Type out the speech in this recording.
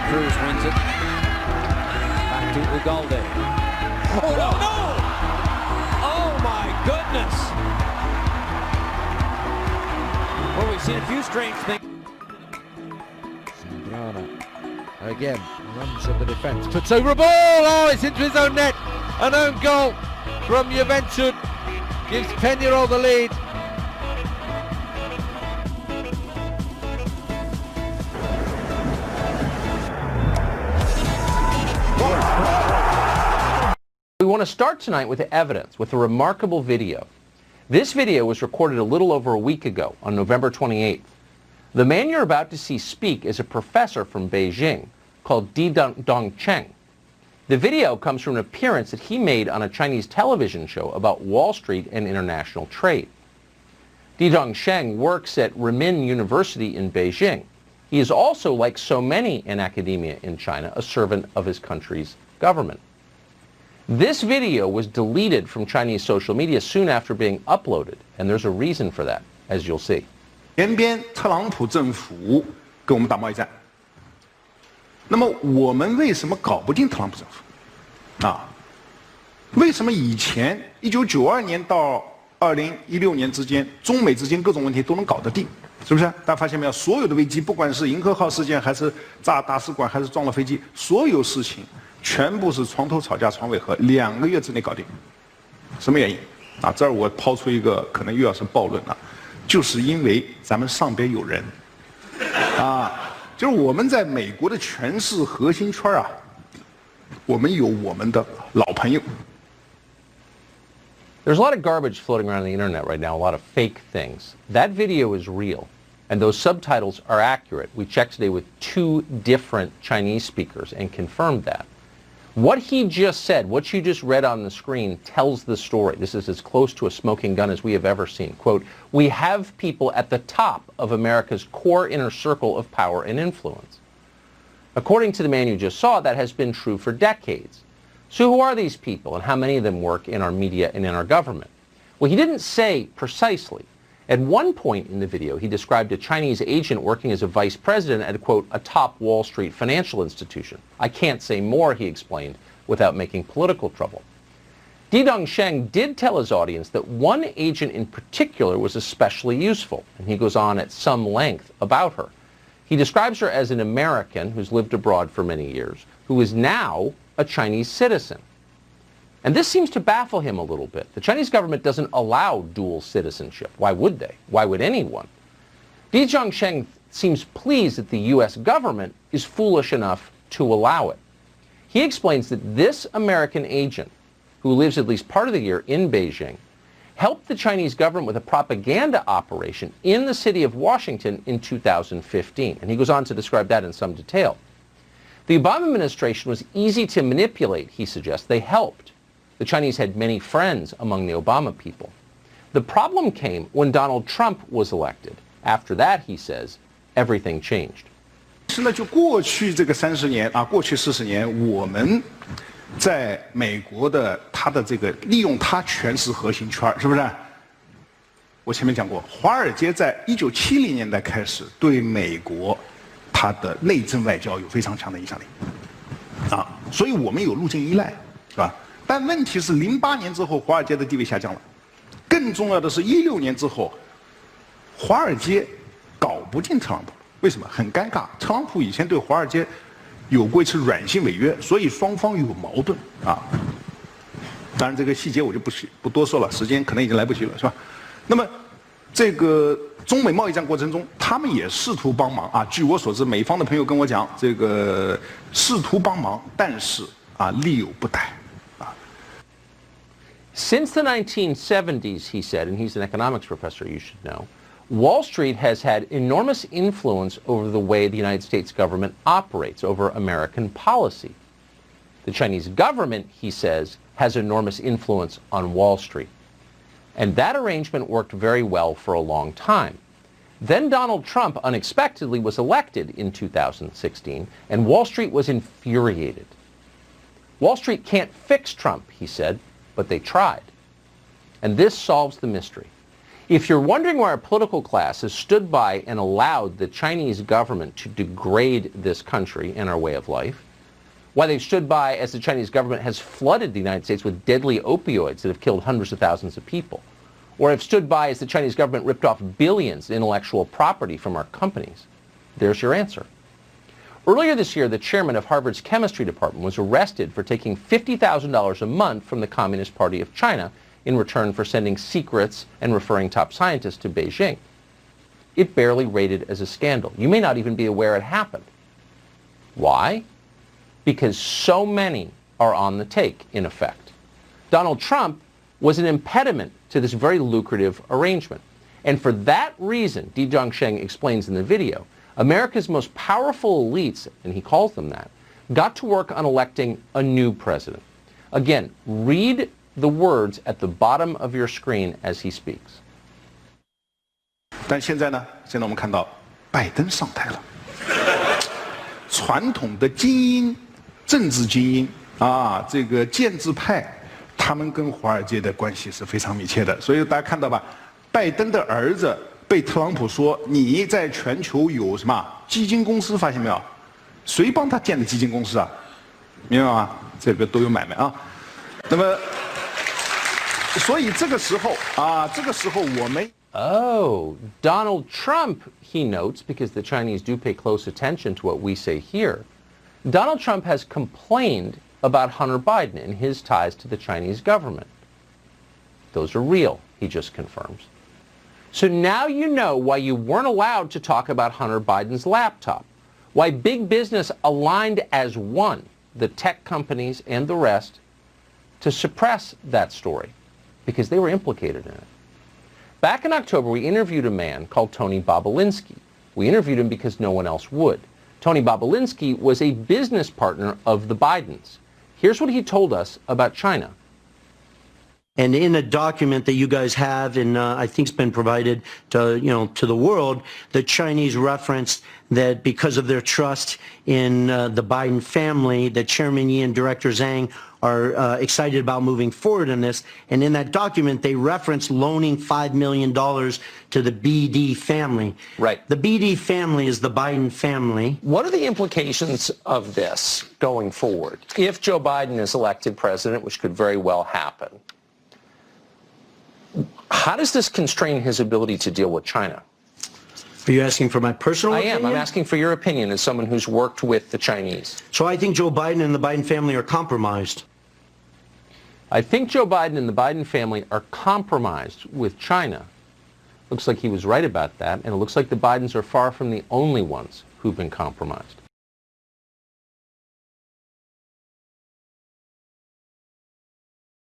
Cruz wins it. Back to Ugalde. Oh, no! Oh, my goodness! Well, we've seen a few strange things. Again, runs at the defence, puts over a ball, oh, it's into his own net, an own goal from Juventud, gives Peñarol the lead. We want to start tonight with evidence, with a remarkable video. This video was recorded a little over a week ago, on November 28th. The man you're about to see speak is a professor from Beijing called Di Dongcheng. The video comes from an appearance that he made on a Chinese television show about Wall Street and international trade. Di Dongcheng works at Renmin University in Beijing. He is also, like so many in academia in China, a servant of his country's government. This video was deleted from Chinese social media soon after being uploaded, and there's a reason for that, as you'll see. 前边特朗普政府跟我们打贸易战，那么我们为什么搞不定特朗普政府？啊，为什么以前1992年到2016年之间，中美之间各种问题都能搞得定？是不是？大家发现没有？所有的危机，不管是银河号事件，还是炸大使馆，还是撞了飞机，所有事情全部是床头吵架床尾和，2个月之内搞定。什么原因？啊，这儿我抛出一个可能又要是暴论了，就是因为咱们上边有人，啊，就是我们在美国的权势核心圈啊，我们有我们的老朋友。 There's a lot of garbage floating around the internet right now, a lot of fake things. That video is real, and those subtitles are accurate. We checked today with 2 different Chinese speakers and confirmed that. What he just said, what you just read on the screen, tells the story. This is as close to a smoking gun as we have ever seen. Quote, we have people at the top of America's core inner circle of power and influence. According to the man you just saw, that has been true for decades. So who are these people, and how many of them work in our media and in our government? Well, he didn't say precisely. At one point in the video, he described a Chinese agent working as a vice president at, quote, a top Wall Street financial institution. I can't say more, he explained, without making political trouble. Di Dongcheng did tell his audience that one agent in particular was especially useful, and he goes on at some length about her. He describes her as an American who's lived abroad for many years, who is now a Chinese citizen. And this seems to baffle him a little bit. The Chinese government doesn't allow dual citizenship. Why would they? Why would anyone? Di Dongcheng seems pleased that the U.S. government is foolish enough to allow it. He explains that this American agent, who lives at least part of the year in Beijing, helped the Chinese government with a propaganda operation in the city of Washington in 2015. And he goes on to describe that in some detail. The Obama administration was easy to manipulate, he suggests. They helped. The Chinese had many friends among the Obama people. The problem came when Donald Trump was elected. After that, he says, everything changed. 是呢，就过去这个30年啊，过去40年，我们在美国的他的这个利用他权势核心圈，是不是？我前面讲过，华尔街在1970年代开始对美国它的内政外交有非常强的影响力，啊，所以我们有路径依赖，是吧？但问题是，08年之后，华尔街的地位下降了。更重要的是，16年之后，华尔街搞不定特朗普，为什么？很尴尬。特朗普以前对华尔街有过一次软性违约，所以双方有矛盾啊。当然，这个细节我就不多说了，时间可能已经来不及了，是吧？那么，这个中美贸易战过程中，他们也试图帮忙啊。据我所知，美方的朋友跟我讲，这个试图帮忙，但是啊，力有不逮。 Since the 1970s, he said, and he's an economics professor, you should know, Wall Street has had enormous influence over the way the United States government operates, over American policy. The Chinese government, he says, has enormous influence on Wall Street. And that arrangement worked very well for a long time. Then Donald Trump unexpectedly was elected in 2016, and Wall Street was infuriated. Wall Street can't fix Trump, he said, but they tried. And this solves the mystery. If you're wondering why our political class has stood by and allowed the Chinese government to degrade this country and our way of life, why they've stood by as the Chinese government has flooded the United States with deadly opioids that have killed hundreds of thousands of people, or have stood by as the Chinese government ripped off billions in intellectual property from our companies, there's your answer. Earlier this year, the chairman of Harvard's chemistry department was arrested for taking $50,000 a month from the Communist Party of China in return for sending secrets and referring top scientists to Beijing. It barely rated as a scandal. You may not even be aware it happened. Why? Because so many are on the take, in effect. Donald Trump was an impediment to this very lucrative arrangement. And for that reason, Di Zhongsheng explains in the video, America's most powerful elites, and he calls them that, got to work on electing a new president. Again, read the words at the bottom of your screen as he speaks. 但现在呢？现在我们看到拜登上台了，传统的精英、政治精英啊，这个建制派，他们跟华尔街的关系是非常密切的。所以大家看到吧，拜登的儿子被特朗普说你在全球有什么基金公司，发现没有？谁帮他建的基金公司啊？明白吗？这个都有买卖啊。那么。所以这个时候啊，这个时候我们 Oh, Donald Trump, he notes, because the Chinese do pay close attention to what we say here, Donald Trump has complained about Hunter Biden and his ties to the Chinese government. Those are real, he just confirms. So now you know why you weren't allowed to talk about Hunter Biden's laptop, why big business aligned as one, the tech companies and the rest, to suppress that story, because they were implicated in it. Back in October, we interviewed a man called Tony Bobolinsky. We interviewed him because no one else would. Tony Bobolinsky was a business partner of the Bidens. Here's what he told us about China. And in a document that you guys have, and I think it's been provided to to the world, the Chinese referenced that because of their trust in the Biden family, that Chairman Yi and Director Zhang are excited about moving forward in this. And in that document, they reference loaning $5 million to the BD family. Right. The BD family is the Biden family. What are the implications of this going forward? If Joe Biden is elected president, which could very well happen, how does this constrain his ability to deal with China? Are you asking for my personal opinion? I am. I'm asking for your opinion as someone who's worked with the Chinese. So I think Joe Biden and the Biden family are compromised. I think Joe Biden and the Biden family are compromised with China. Looks like he was right about that, and it looks like the Bidens are far from the only ones who've been compromised.